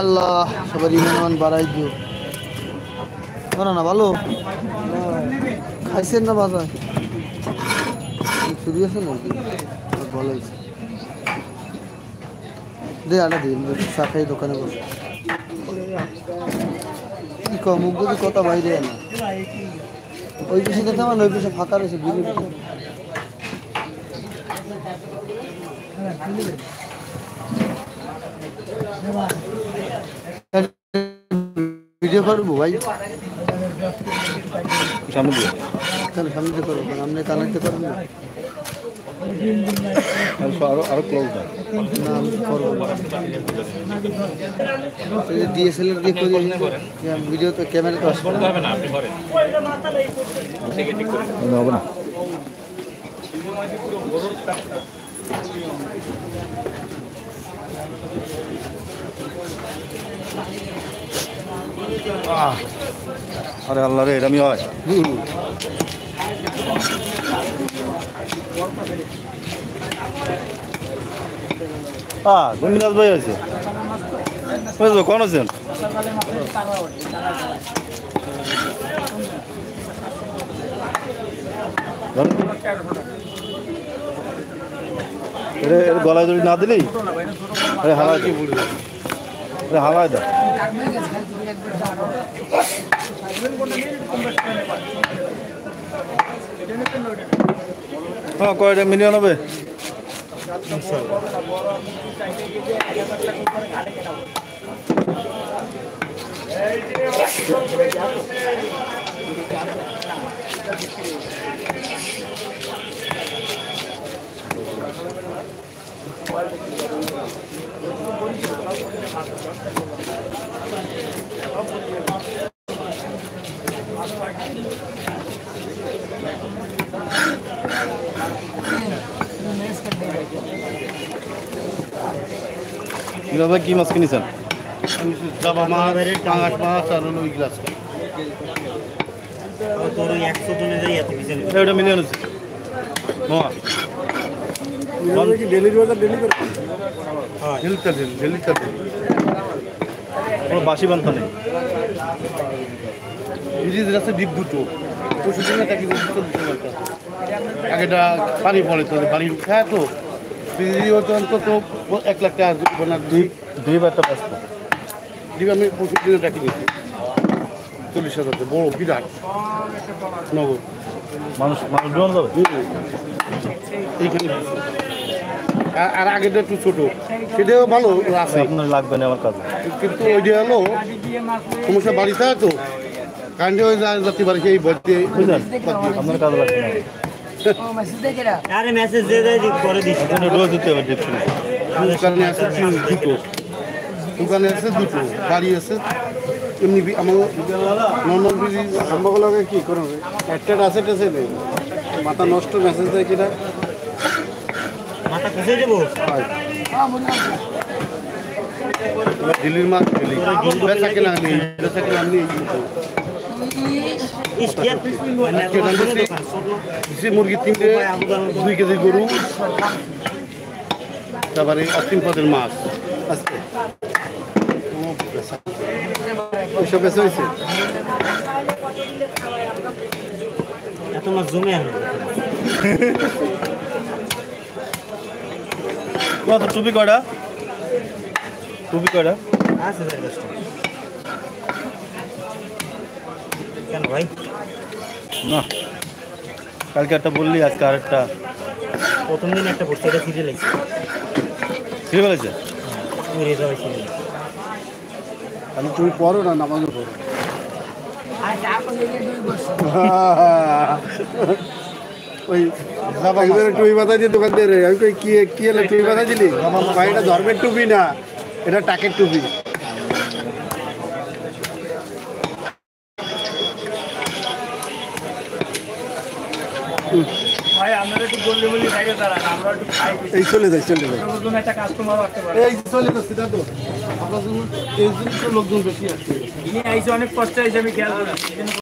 আল্লাহ সবার ইমান বাড়াই দিও। বলো না ভালো খাইছেন না বাজার চুরি আছে নাকি? ভালো হয়েছে দে আটা দিন চা খাই দোকানে বসে কি মুখ যদি কথা বাইরে না ওই পিছিয়ে দেখে আমার ওই পিছিয়ে ফাঁকা রয়েছে ভিডিও করবো ভাই সামনে দিয়ে সামনে করবো আপনি কানেক্ট করবেন না আরো ক্লোজ না আমি করবো ডিএসএলআর দিয়ে করি ভিডিও তো ক্যামেরা তো আসবে না হবে না আরে আল্লাহ রে এরমই হয় গোবিন্দাস ভাই আছে কোন আছেন গলায় যদি না দিলি হালায় হালায় দা হ্যাঁ কয়টা মিলিয়ন হবে কি মাছ কিনেছেন জাবা মাছ পাঙাশ মাছ আর ওই গ্লাস ওটা মিলিয়ন আছে বাসি বান্ধা নেই আছে ডিপ দুটো আগেটা পানি পড়ে তো পানি খায় তো অন্তত 1 লাখ টাকা দুইবারটা ব্যস্ত দিবে আমি 25 দিনের টাকা দিয়েছি 40,000 বড় বিরাট নগদ মানুষ ডোন যাবে এইখানে আর আগেটা একটু ছোট সেটাও ভালো আছে আপনার লাগবে না আমার কাছে কিন্তু ওইটা হলো সমস্যা বাড়ি থাকে তো কারেন্টে ওই যাত্রী বাড়ি সেই বলতে বুঝলেন আপনার কাজ লাগবে না আরে মেসেজ দিয়ে করে দিচ্ছি রোজ দিতে হবে দোকানে আছে দুটো দোকানে আছে দুটো গাড়ি আছে এমনি আমার নর্মাল বিজি সম্ভবগুলোকে কী করবে একটা আছে টেসে নেই মাথা নষ্ট মেসেজ দেয় কিনা মাথা খুঁজে দেবো দিল্লির মাছ বেচা কেনা আপনি মুরগি 3টে 2 কেজি গরু তারপরে 3 পদের মাছ আজকে ওইসব বেচা হয়েছে এত মাছ জমে কত টুপি কয়টা আছে কেন ভাই না কালকে একটা বললি আজকে আরেকটা প্রথম দিন একটা পড়ছে এটা সিরিয়াল আছে সিরিয়াল আছে আমি তুমি পড়ো না নামাজও পড়ো ওই টুপি মাথা দিয়ে দোকান দিয়ে আমি কই কি হলো টুপি মাথা দিলি এটা ধর্মের টুপি না এটা টাকের টুপি ভাই আপনারা একটু বললে বলি খাইয়ে দাঁড়ান আমরা একটু খাই এই চলে যাই একটা কাস্টমার আসতে পারে এই চলে যাচ্ছে দাদু আপনার এই লোকজন বেশি আছে ইনি আইছে অনেক কষ্ট আইছে আমি খেয়াল করি